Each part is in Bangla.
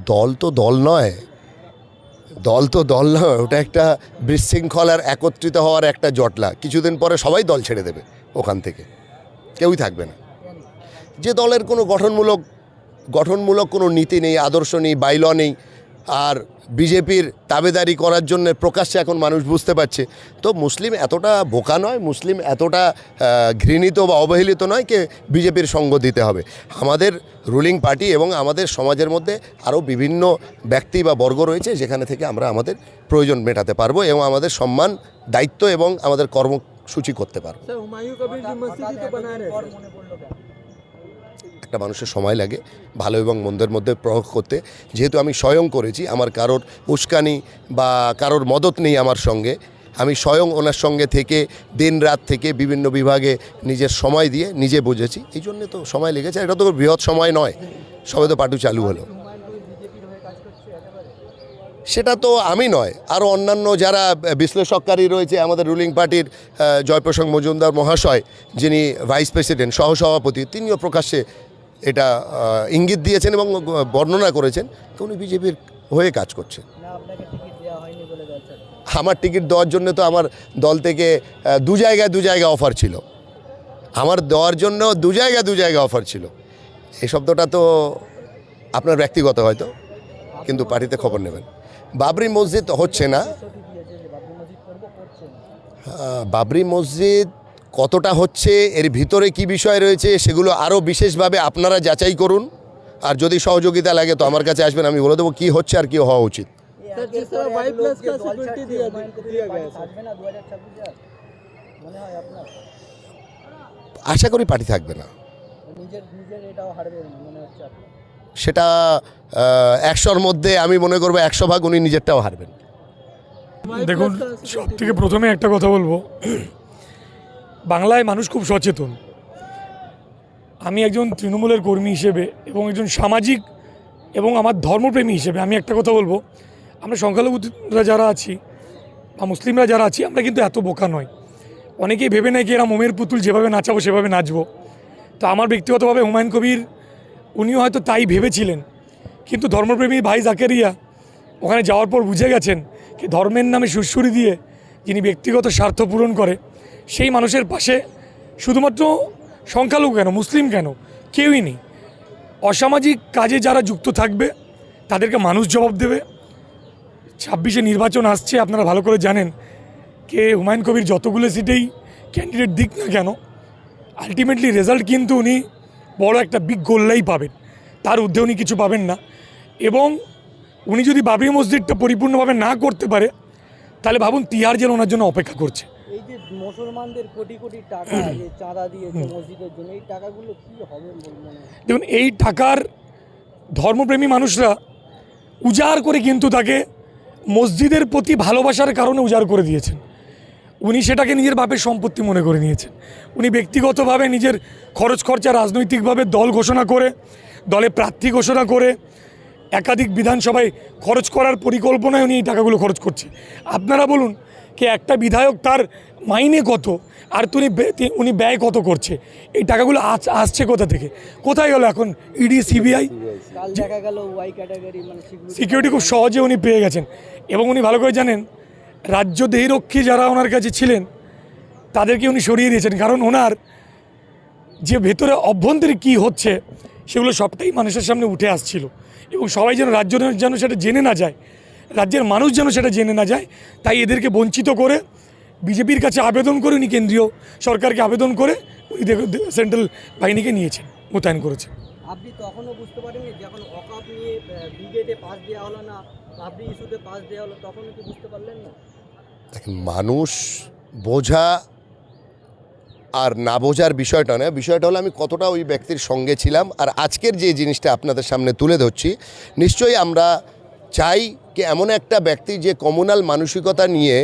দল তো দল নয়, ওটা একটা বিশৃঙ্খলার একত্রিত হওয়ার একটা জটলা। কিছুদিন পরে সবাই দল ছেড়ে দেবে, ওখান থেকে কেউই থাকবে না। যে দলের কোনো গঠনমূলক কোনো নীতি নেই, আদর্শ নেই, বাইল নেই, আর বিজেপির তাবেদারি করার জন্য প্রকাশ্যে এখন মানুষ বুঝতে পারছে। তো মুসলিম এতটা বোকা নয়, মুসলিম এতটা ঘৃণিত বা অবহেলিত নয় যে বিজেপির সঙ্গ দিতে হবে। আমাদের রুলিং পার্টি এবং আমাদের সমাজের মধ্যে আরও বিভিন্ন ব্যক্তি বা বর্গ রয়েছে, যেখানে থেকে আমরা আমাদের প্রয়োজন মেটাতে পারবো এবং আমাদের সম্মান, দায়িত্ব এবং আমাদের কর্মসূচি করতে পারবো। একটা মানুষের সময় লাগে ভালো এবং মন্দের মধ্যে প্রয়োগ করতে। যেহেতু আমি স্বয়ং করেছি, আমার কারোর উস্কানি বা কারোর মদত নেই আমার সঙ্গে, আমি স্বয়ং ওনার সঙ্গে থেকে দিন রাত থেকে বিভিন্ন বিভাগে নিজের সময় দিয়ে নিজে বুঝেছি, এই জন্যে তো সময় লেগেছে। এটা তো বৃহৎ সময় নয়, সবে তো পাটু চালু হলো। সেটা তো আমি নয়, আরও অন্যান্য যারা বিশ্লেষককারী রয়েছে, আমাদের রুলিং পার্টির জয়প্রসন্ন মজুমদার মহাশয়, যিনি ভাইস প্রেসিডেন্ট সহসভাপতি, তিনিও প্রকাশ্যে এটা ইঙ্গিত দিয়েছেন এবং বর্ণনা করেছেন তো উনি বিজেপির হয়ে কাজ করছেন। আমার টিকিট দেওয়ার জন্য তো আমার দল থেকে দু জায়গায় অফার ছিল, আমার দেওয়ার জন্য দু জায়গায় অফার ছিল। এই শব্দটা তো আপনার ব্যক্তিগত হয়তো, কিন্তু পার্টিতে খবর নেবেন। বাবরি মসজিদ হচ্ছে না, বাবরি মসজিদ কতটা হচ্ছে, এর ভিতরে কি বিষয় রয়েছে, সেগুলো আরও বিশেষভাবে আপনারা যাচাই করুন। আর যদি সহযোগিতা লাগে তো আমার কাছে আসবেন, আমি বলে দেবো কী হচ্ছে আর কী হওয়া উচিত। আশা করি পার্টি থাকবে না, সেটা 100-র মধ্যে আমি মনে করবো 100 ভাগ উনি নিজেরটাও হারবেন। দেখুন, সব থেকে প্রথমে একটা কথা বলবো, বাংলায় মানুষ খুব সচেতন। আমি একজন তৃণমূলের কর্মী হিসেবে এবং একজন সামাজিক এবং আমার ধর্মপ্রেমী হিসেবে আমি একটা কথা বলবো, আমরা সংখ্যালঘুরা যারা আছি বা মুসলিমরা যারা আছি, আমরা কিন্তু এত বোকা নয়। অনেকেই ভেবে নেয় কি এরা মোমের পুতুল, যেভাবে নাচাবো সেভাবে নাচবো। তো আমার ব্যক্তিগতভাবে হুমায়ুন কবির উনিও হয়তো তাই ভেবেছিলেন, কিন্তু ধর্মপ্রেমী ভাই জাকেরিয়া ওখানে যাওয়ার পর বুঝে গেছেন কি ধর্মের নামে সুরসুরি দিয়ে যিনি ব্যক্তিগত স্বার্থ পূরণ করে, সেই মানুষের পাশে শুধুমাত্র সংখ্যালঘু কেন, মুসলিম কেন, কেউই নেই। অসামাজিক কাজে যারা যুক্ত থাকবে তাদেরকে মানুষ জবাব দেবে। 26-এ নির্বাচন আসছে, আপনারা ভালো করে জানেন কে হুমায়ুন কবির যতগুলো সিটেই ক্যান্ডিডেট দিক না কেন, আলটিমেটলি রেজাল্ট কিন্তু উনি বড় একটা বিগ গোল্লাই পাবেন, তার ঊর্ধ্বে উনি কিছু পাবেন না। এবং উনি যদি বাবরি মসজিদটা পরিপূর্ণভাবে না করতে পারে, তাহলে ভাবুন তিহার জেল ওনার জন্য অপেক্ষা করছে। এই যে মুসলমানদের কোটি কোটি টাকা যে চাঁদা দিয়েছে মসজিদের জন্য, এই টাকাগুলো কি হবে? দেখুন, এই টাকার ধর্মপ্রেমী মানুষরা উজাড় করে কিন্তু তাকে মসজিদের প্রতি ভালোবাসার কারণে উজাড় করে দিয়েছেন। উনি সেটাকে নিজের বাপের সম্পত্তি মনে করে নিয়েছেন। উনি ব্যক্তিগতভাবে নিজের খরচ খরচা রাজনৈতিকভাবে দল ঘোষণা করে, দলে প্রার্থী ঘোষণা করে, একাধিক বিধানসভায় খরচ করার পরিকল্পনায় উনি এই টাকাগুলো খরচ করছে। আপনারা বলুন কি একটা বিধায়ক তার মাইনে কত, আর উনি ব্যয় কত করছে? এই টাকাগুলো আসছে কোথা থেকে, কোথায় গেল এখন ইডি সিবিআই? সিকিউরিটি খুব সহজে উনি পেয়ে গেছেন। এবং উনি ভালো করে জানেন রাজ্য দেহরক্ষী যারা ওনার কাছে ছিলেন তাদেরকে উনি সরিয়ে দিয়েছেন, কারণ ওনার যে ভেতরে অভ্যন্তরে কি হচ্ছে সেগুলো সবটাই মানুষের সামনে উঠে আসছিল। এবং সবাই যেন সেটা জেনে না যায়, রাজ্যের মানুষ যেন সেটা জেনে না যায়, তাই এদেরকে বঞ্চিত করে বিজেপির কাছে আবেদন করে উনি কেন্দ্রীয় সরকারকে আবেদন করে উনি সেন্ট্রাল বাহিনীকে নিয়েছেন, মোতায়েন করেছেন। আপনি তখনও বুঝতে পারেননি যখন ওয়াকফ নিয়ে ব্রিগেডে পাস দেওয়া হলো না, বাবরি ইস্যুতে পাস দেওয়া হলো, তখনও কি বুঝতে পারলেন না? মানুষ বোঝা আর না বোঝার বিষয়টা না, বিষয়টা হলো আমি কতটা ওই ব্যক্তির সঙ্গে ছিলাম। আর আজকের যে জিনিসটা আপনাদের সামনে তুলে ধরছি, নিশ্চয়ই আমরা চাই কি এমন একটা ব্যক্তি যে কমিউনাল মানসিকতা নিয়ে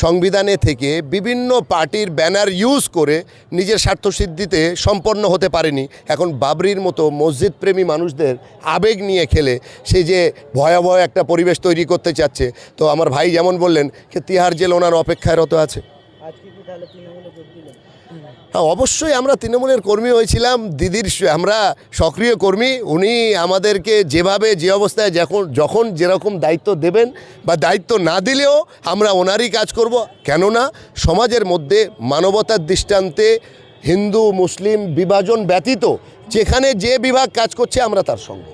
সংবিধানে থেকে বিভিন্ন পার্টির ব্যানার ইউজ করে নিজের স্বার্থসিদ্ধিতে সম্পন্ন হতে পারেনি, এখন বাবরির মতো মসজিদ প্রেমী মানুষদের আবেগ নিয়ে খেলে সে যে ভয়াবহ একটা পরিবেশ তৈরি করতে চাচ্ছে। তো আমার ভাই যেমন বললেন যে তিহার জেল ওনার অপেক্ষায় রত আছে। হ্যাঁ, অবশ্যই আমরা তৃণমূলের কর্মী হয়েছিলাম, দিদির আমরা সক্রিয় কর্মী। উনি আমাদেরকে যেভাবে যে অবস্থায় যখন যেরকম দায়িত্ব দেবেন বা দায়িত্ব না দিলেও আমরা ওনারই কাজ করব। কেননা সমাজের মধ্যে মানবতার দৃষ্টান্তে হিন্দু মুসলিম বিভাজন ব্যতীত যেখানে যে বিভাগ কাজ করছে আমরা তার সঙ্গে।